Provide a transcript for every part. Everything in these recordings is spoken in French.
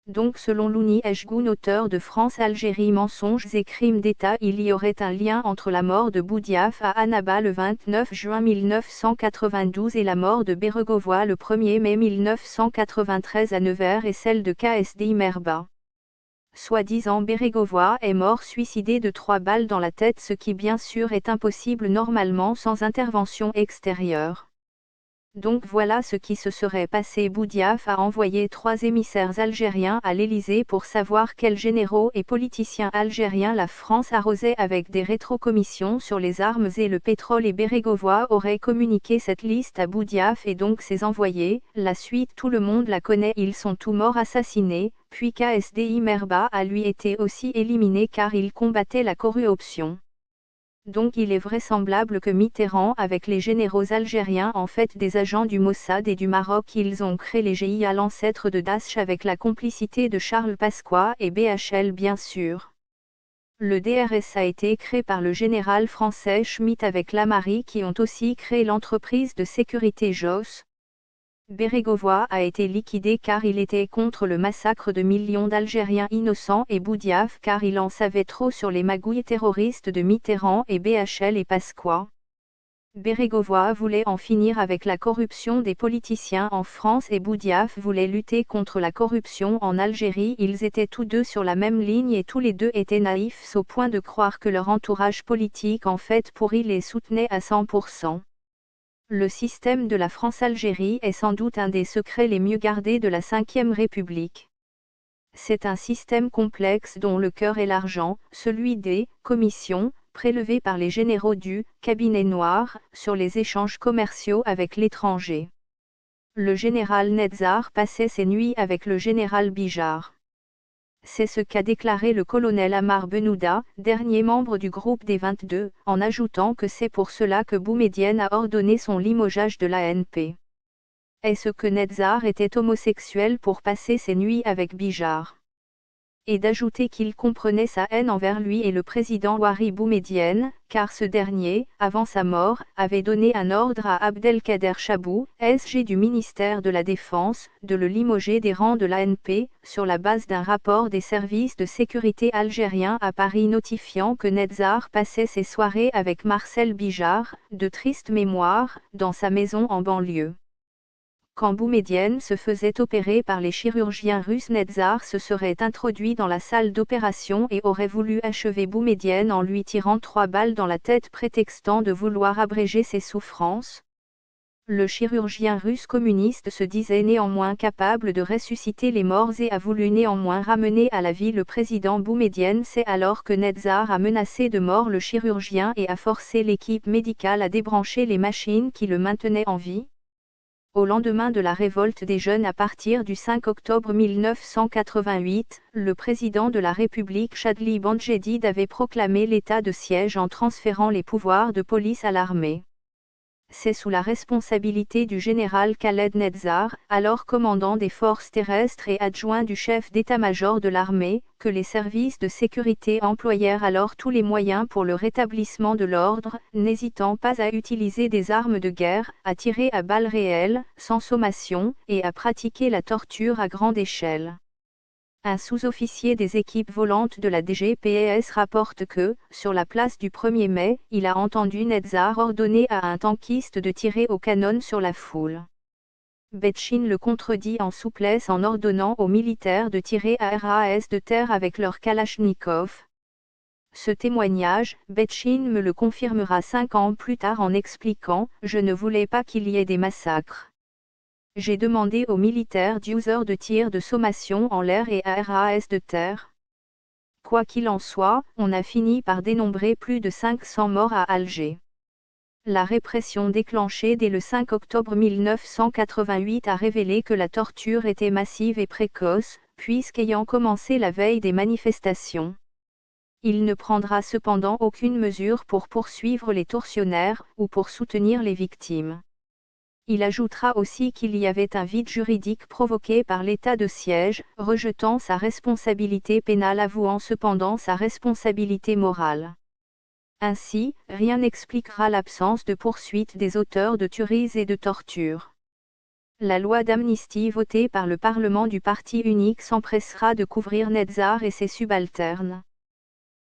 Donc selon Louni Eshgoun, auteur de France-Algérie, mensonges et crimes d'État, il y aurait un lien entre la mort de Boudiaf à Annaba le 29 juin 1992 et la mort de Béregovoy le 1er mai 1993 à Nevers et celle de KSDI Merba. Soi-disant Béregovoy est mort suicidé de 3 balles dans la tête, ce qui bien sûr est impossible normalement sans intervention extérieure. Donc voilà ce qui se serait passé. Boudiaf a envoyé 3 émissaires algériens à l'Élysée pour savoir quels généraux et politiciens algériens la France arrosait avec des rétrocommissions sur les armes et le pétrole, et Béregovoy aurait communiqué cette liste à Boudiaf et donc ses envoyés. La suite tout le monde la connaît, ils sont tous morts assassinés, puis KSDI Merba a lui été aussi éliminé car il combattait la corruption. Donc il est vraisemblable que Mitterrand avec les généraux algériens, en fait des agents du Mossad et du Maroc, ils ont créé les GIA, l'ancêtre de Daesh, avec la complicité de Charles Pasqua et BHL bien sûr. Le DRS a été créé par le général français Schmitt avec Lamary qui ont aussi créé l'entreprise de sécurité JOS. Béregovoy a été liquidé car il était contre le massacre de millions d'Algériens innocents, et Boudiaf car il en savait trop sur les magouilles terroristes de Mitterrand et BHL et Pasqua. Béregovoy voulait en finir avec la corruption des politiciens en France et Boudiaf voulait lutter contre la corruption en Algérie. Ils étaient tous deux sur la même ligne et tous les deux étaient naïfs au point de croire que leur entourage politique en fait pourri les soutenait à 100%. Le système de la France-Algérie est sans doute un des secrets les mieux gardés de la Ve République. C'est un système complexe dont le cœur est l'argent, celui des commissions, prélevées par les généraux du cabinet noir, sur les échanges commerciaux avec l'étranger. Le général Netzar passait ses nuits avec le général Bijard. C'est ce qu'a déclaré le colonel Amar Benouda, dernier membre du groupe des 22, en ajoutant que c'est pour cela que Boumedienne a ordonné son limogeage de l'ANP. Est-ce que Netzar était homosexuel pour passer ses nuits avec Bijard? Et d'ajouter qu'il comprenait sa haine envers lui et le président Ouari Boumedienne, car ce dernier, avant sa mort, avait donné un ordre à Abdelkader Chabou, SG du ministère de la Défense, de le limoger des rangs de l'ANP, sur la base d'un rapport des services de sécurité algériens à Paris notifiant que Netzar passait ses soirées avec Marcel Bijard, de triste mémoire, dans sa maison en banlieue. Quand Boumedienne se faisait opérer par les chirurgiens russes, Netzar se serait introduit dans la salle d'opération et aurait voulu achever Boumedienne en lui tirant 3 balles dans la tête, prétextant de vouloir abréger ses souffrances. Le chirurgien russe communiste se disait néanmoins capable de ressusciter les morts et a voulu néanmoins ramener à la vie le président Boumedienne. C'est alors que Netzar a menacé de mort le chirurgien et a forcé l'équipe médicale à débrancher les machines qui le maintenaient en vie. Au lendemain de la révolte des jeunes à partir du 5 octobre 1988, le président de la République Chadli Bandjedid avait proclamé l'état de siège en transférant les pouvoirs de police à l'armée. C'est sous la responsabilité du général Khaled Netzar, alors commandant des forces terrestres et adjoint du chef d'état-major de l'armée, que les services de sécurité employèrent alors tous les moyens pour le rétablissement de l'ordre, n'hésitant pas à utiliser des armes de guerre, à tirer à balles réelles, sans sommation, et à pratiquer la torture à grande échelle. Un sous-officier des équipes volantes de la DGPS rapporte que, sur la place du 1er mai, il a entendu Netzar ordonner à un tankiste de tirer au canon sur la foule. Betchin le contredit en souplesse en ordonnant aux militaires de tirer à RAS de terre avec leur Kalachnikov. Ce témoignage, Betchin me le confirmera 5 ans plus tard en expliquant « Je ne voulais pas qu'il y ait des massacres. J'ai demandé aux militaires d'user de tir de sommation en l'air et à RAS de terre. » Quoi qu'il en soit, on a fini par dénombrer plus de 500 morts à Alger. La répression déclenchée dès le 5 octobre 1988 a révélé que la torture était massive et précoce, puisqu'ayant commencé la veille des manifestations. Il ne prendra cependant aucune mesure pour poursuivre les tortionnaires, ou pour soutenir les victimes. Il ajoutera aussi qu'il y avait un vide juridique provoqué par l'état de siège, rejetant sa responsabilité pénale, avouant cependant sa responsabilité morale. Ainsi, rien n'expliquera l'absence de poursuite des auteurs de tueries et de tortures. La loi d'amnistie votée par le Parlement du Parti unique s'empressera de couvrir Netzar et ses subalternes.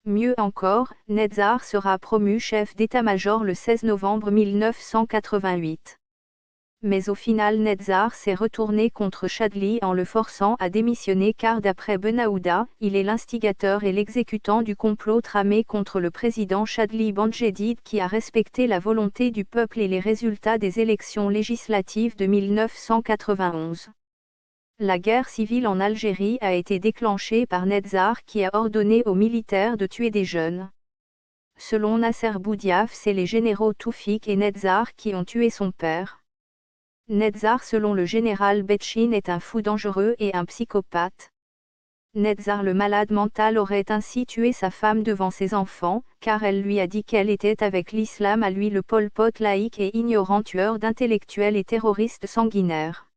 Mieux encore, Netzar sera promu chef d'état-major le 16 novembre 1988. Mais au final Netzar s'est retourné contre Chadli en le forçant à démissionner car d'après Benahouda, il est l'instigateur et l'exécutant du complot tramé contre le président Chadli Bendjedid qui a respecté la volonté du peuple et les résultats des élections législatives de 1991. La guerre civile en Algérie a été déclenchée par Netzar qui a ordonné aux militaires de tuer des jeunes. Selon Nasser Boudiaf, c'est les généraux Toufik et Netzar qui ont tué son père. Netzar selon le général Betchin est un fou dangereux et un psychopathe. Netzar le malade mental aurait ainsi tué sa femme devant ses enfants, car elle lui a dit qu'elle était avec l'islam à lui le Pol Pot laïque et ignorant tueur d'intellectuels et terroriste sanguinaire.